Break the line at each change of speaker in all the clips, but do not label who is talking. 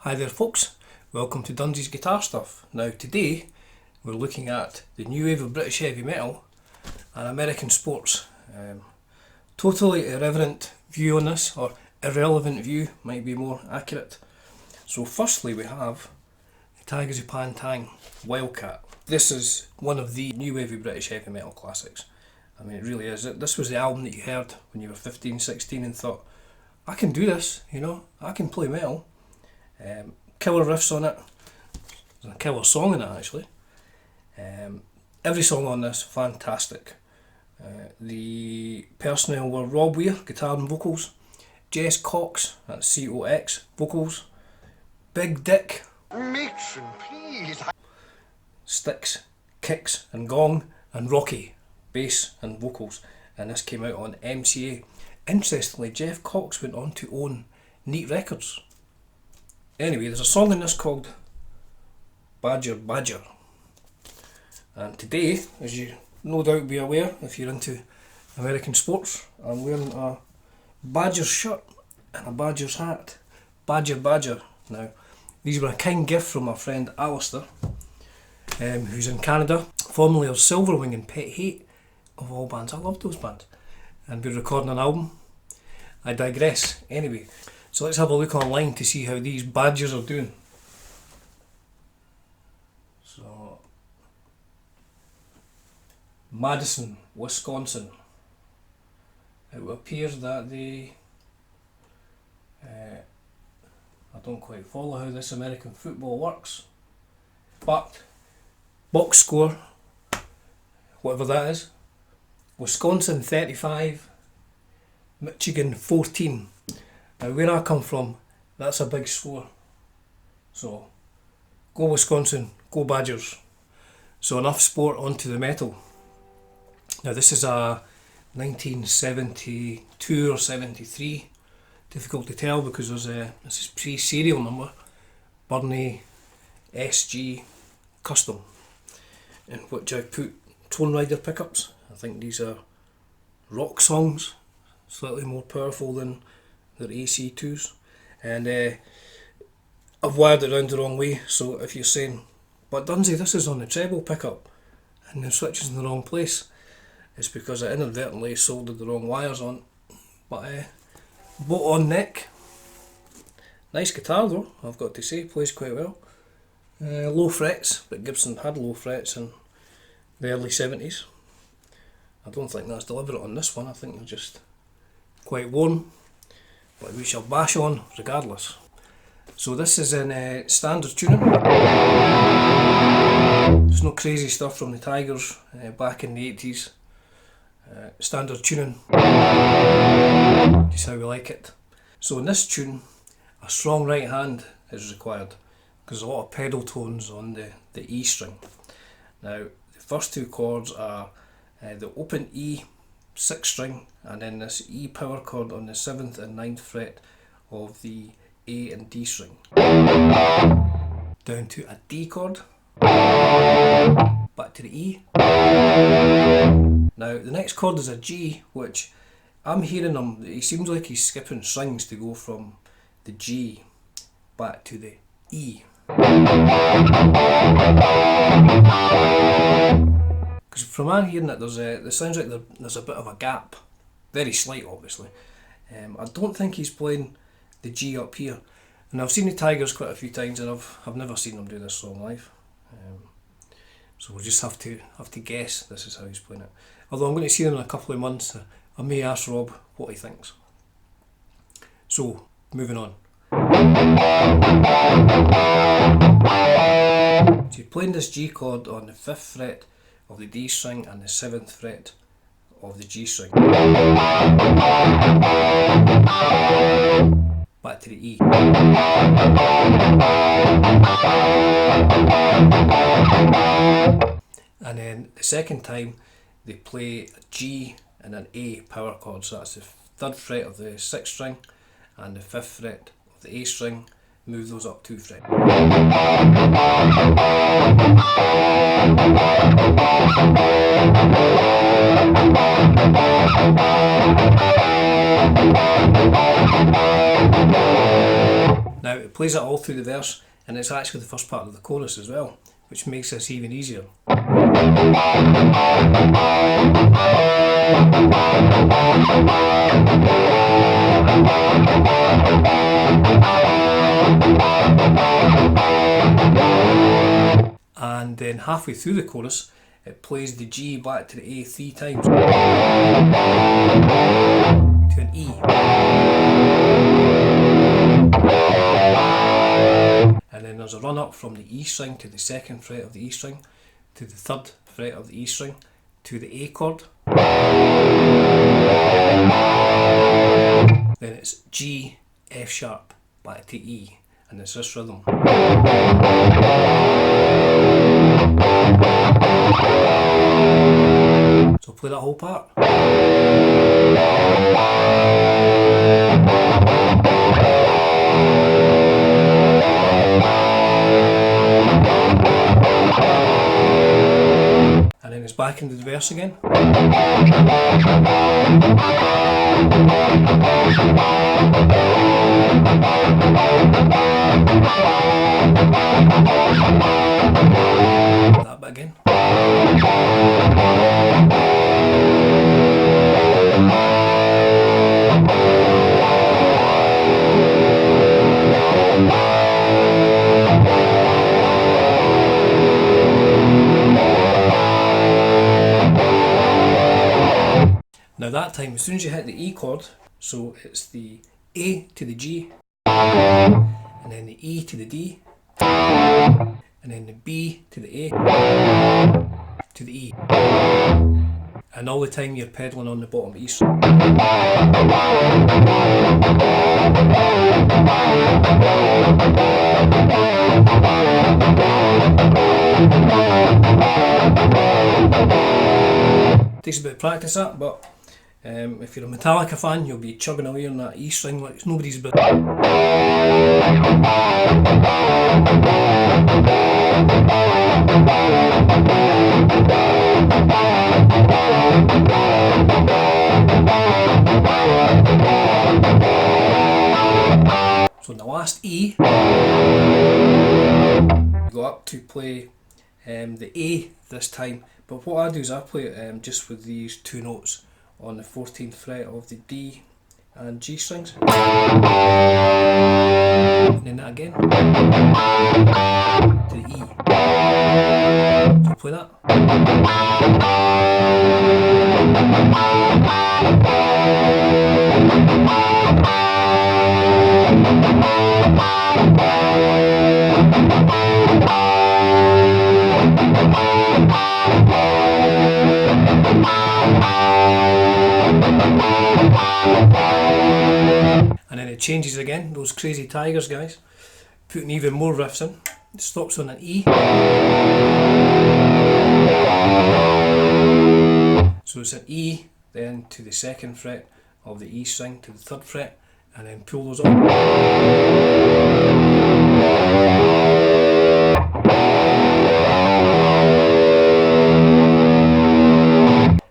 Hi there folks, welcome to Dunzy's Guitar Stuff. Now today we're looking at the new wave of British heavy metal and American sports. Totally irreverent view on this, or irrelevant view might be more accurate. So firstly we have the Tygers of Pan Tang, Wildcat. This is one of the new wave of British heavy metal classics. I mean, it really is. This was the album that you heard when you were 15, 16 and thought, I can do this, you know, I can play metal. Killer riffs on it. There's a killer song in it actually. Every song on this, fantastic. The personnel were Rob Weir, guitar and vocals, Jess Cox, that's C-O-X, vocals, Big Dick,
Matron, please.
sticks, kicks and gong, and Rocky, bass and vocals, and this came out on MCA. Interestingly, Jeff Cox went on to own Neat Records. Anyway, there's a song in this called Badger Badger, and today, as you no doubt be aware if you're into American sports, I'm wearing a Badgers shirt and a Badgers hat. Badger Badger. Now, these were a kind gift from my friend Alistair, who's in Canada, formerly of Silverwing and Pet Hate, of all bands. I love those bands. And we're recording an album. I digress. Anyway, so let's have a look online to see how these Badgers are doing. So, Madison, Wisconsin. It appears that they, I don't quite follow how this American football works, but box score, whatever that is, Wisconsin 35, Michigan 14. Now where I come from, that's a big score. So, go Wisconsin, go Badgers. So enough sport, onto the metal. Now this is a 1972 or 73, difficult to tell because there's this is pre-serial number, Burny SG Custom, in which I put Tonerider Pickups. I think these are Rock Songs, slightly more powerful than their AC2s, and I've wired it around the wrong way. So if you're saying, but Dunsey, this is on the treble pickup and the switch is in the wrong place, it's because I inadvertently soldered the wrong wires on. But bolt on neck, nice guitar though, I've got to say, plays quite well. Low frets, but Gibson had low frets in the early 70s. I don't think that's deliberate on this one, I think they're just quite worn, but we shall bash on regardless. So this is in standard tuning. There's no crazy stuff from the Tigers back in the 80s. Standard tuning, just how we like it. So in this tune, a strong right hand is required because there's a lot of pedal tones on the E string. Now the first two chords are the open E 6th string and then this E power chord on the 7th and 9th fret of the A and D string, down to a D chord, back to the E. Now the next chord is a G, which I'm hearing him, he seems like he's skipping strings to go from the G back to the E. Because from my hearing it, it sounds like there's a bit of a gap, very slight obviously. I don't think he's playing the G up here, and I've seen the Tigers quite a few times and I've never seen them do this song live. So we'll just have to guess this is how he's playing it. Although I'm going to see him in a couple of months, I may ask Rob what he thinks. So, moving on. So you're playing this G chord on the 5th fret of the D string and the 7th fret of the G string. Back to the E. And then the second time they play a G and an A power chord, so that's the 3rd fret of the 6th string and the 5th fret of the A string, move those up 2 frets. Now it plays it all through the verse, and it's actually the first part of the chorus as well, which makes this even easier. And then halfway through the chorus, it plays the G back to the A 3 times to an E. And then there's a run up from the E string to the second fret of the E string, to the third fret of the E string, to the A chord. Then it's G, F sharp, back to E, and it's this rhythm. So play that whole part. And then it's back into the verse again. That bit again. Now that time, as soon as you hit the E chord, so it's the A to the G, and then the E to the D, and then the B to the A, to the E. And all the time you're pedalling on the bottom E string. Takes a bit of practice that, but if you're a Metallica fan, you'll be chugging away on that E string like it's nobody's business. So in the last E, you go up to play the A this time, but what I do is I play it just with these two notes on the 14th fret of the D and G strings, and then that again to the E. So play that. And then it changes again, those crazy Tygers guys, putting even more riffs in. It stops on an E. So it's an E, then to the second fret of the E string, to the third fret, and then pull those up.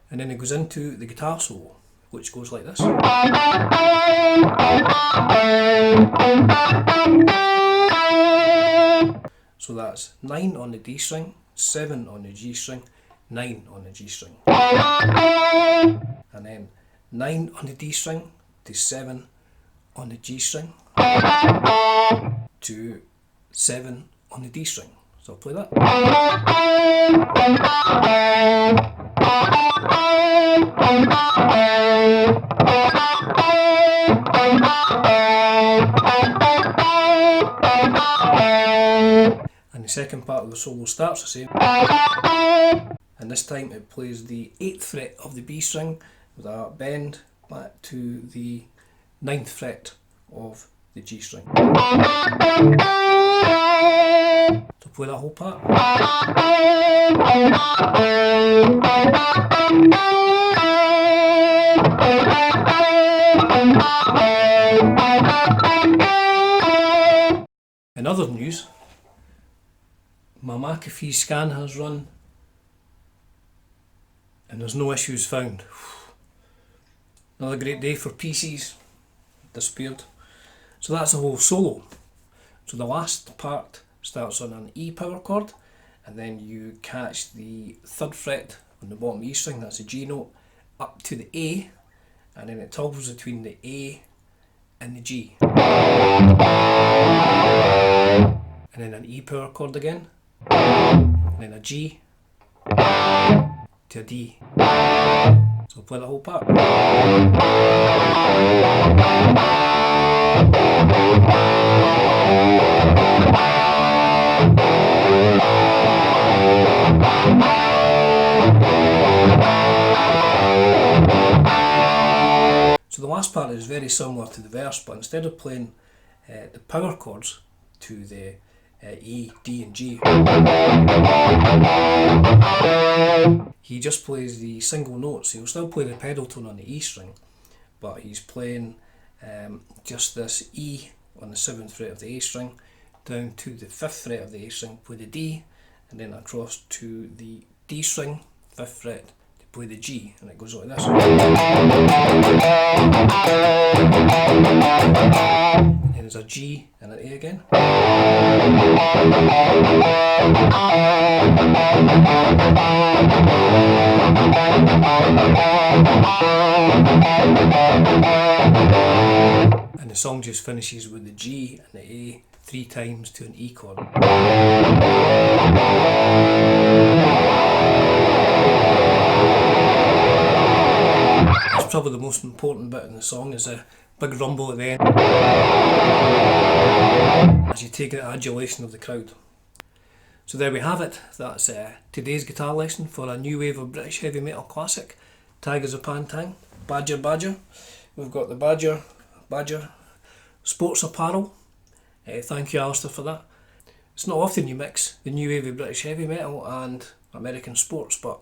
And then it goes into the guitar solo, which goes like this. So that's 9 on the D string, 7 on the G string, 9 on the G string. And then 9 on the D string to 7 on the G string to 7 on the D string. So I'll play that. And the second part of the solo starts the same, and this time it plays the 8th fret of the B string with a bend back to the 9th fret of the G string. So play that whole part. In other news, my McAfee scan has run and there's no issues found. Another great day for PCs. Disappeared. So that's the whole solo. So the last part starts on an E power chord, and then you catch the 3rd fret on the bottom E string, that's a G note, up to the A, and then it toggles between the A and the G. And then an E power chord again, and then a G to a D. So play the whole part. So the last part is very similar to the verse, but instead of playing the power chords to the E, D and G, he just plays the single notes. He'll still play the pedal tone on the E string, but he's playing just this E on the 7th fret of the A string, down to the 5th fret of the A string, play the D, and then across to the D string, 5th fret, to play the G, and it goes like this. And then there's a G and an A again. And the song just finishes with the G and the A 3 times to an E chord. That's probably the most important bit in the song, is a big rumble at the end as you take the adulation of the crowd. So there we have it. That's today's guitar lesson for a new wave of British heavy metal classic, Tygers of Pan Tang, Badger Badger. We've got the Badger sports apparel. Thank you, Alistair, for that. It's not often you mix the new wave of British heavy metal and American sports, but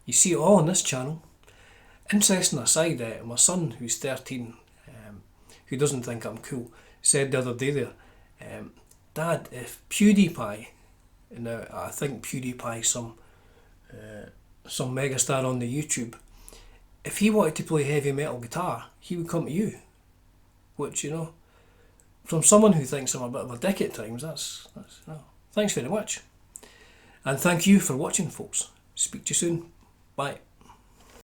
you see it all on this channel. Interesting aside, my son, who's 13, who doesn't think I'm cool, said the other day there, Dad, if PewDiePie, now I think PewDiePie some megastar on the YouTube, if he wanted to play heavy metal guitar, he would come to you. Which, you know, from someone who thinks I'm a bit of a dick at times, that's you know, thanks very much. And thank you for watching, folks. Speak to you soon. Bye.